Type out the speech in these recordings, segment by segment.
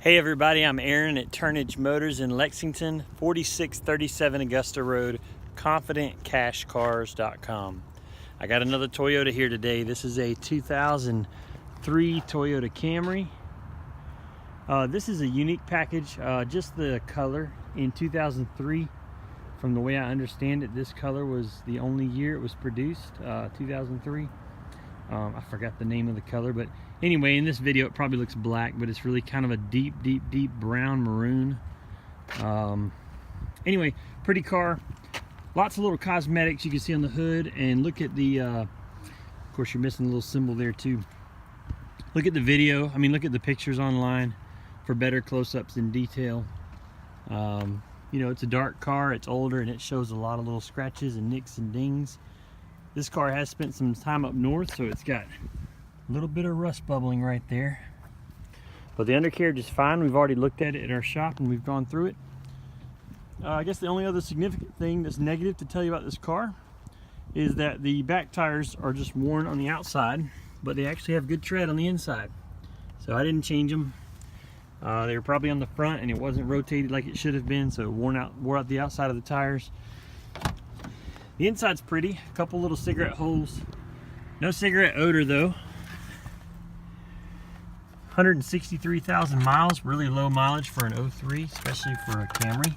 Hey everybody, I'm Aaron at Turnage Motors in Lexington, 4637 Augusta Road, ConfidentCashCars.com. I got another Toyota here today. This is a 2003 Toyota Camry. This is a unique package, just the color in 2003. From the way I understand it, this color was the only year it was produced, 2003. I forgot the name of the color, but anyway, in this video it probably looks black, but it's really kind of a deep brown maroon. Anyway, pretty car. Lots of little cosmetics you can see on the hood, and look at the of course you're missing a little symbol there too. Look at the video, look at the pictures online for better close-ups and detail. You know, it's a dark car, it's older, and it shows a lot of little scratches and nicks and dings. This car has spent some time up north, so it's got a little bit of rust bubbling right there. But the undercarriage is fine. We've already looked at it at our shop and we've gone through it. I guess the only other significant thing that's negative to tell you about this car is that the back tires are just worn on the outside, but they actually have good tread on the inside. So I didn't change them. They were probably on the front and it wasn't rotated like it should have been, so it wore out the outside of the tires. The inside's pretty, a couple little cigarette holes. No cigarette odor though. 163,000 miles, really low mileage for an 03, especially for a Camry.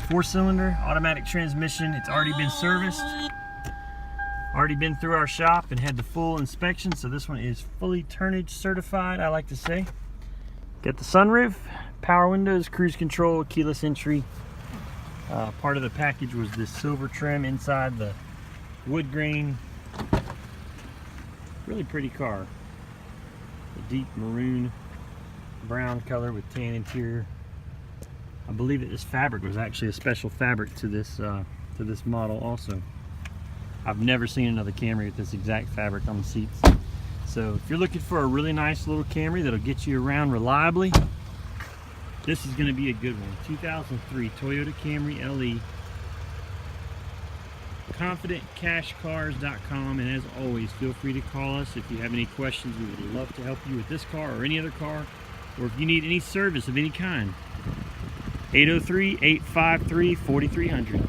4-cylinder, automatic transmission. It's already been serviced. Already been through our shop and had the full inspection, so this one is fully Turnage certified, I like to say. Got the sunroof, power windows, cruise control, keyless entry. Part of the package was this silver trim inside the wood grain. Really pretty car. A deep maroon brown color with tan interior. I believe that this fabric was actually a special fabric to this model also. I've never seen another Camry with this exact fabric on the seats. So if you're looking for a really nice little Camry that'll get you around reliably, this is going to be a good one. 2003 Toyota Camry LE. ConfidentCashCars.com, and as always, feel free to call us if you have any questions. We would love to help you with this car or any other car, or if you need any service of any kind. 803-853-4300.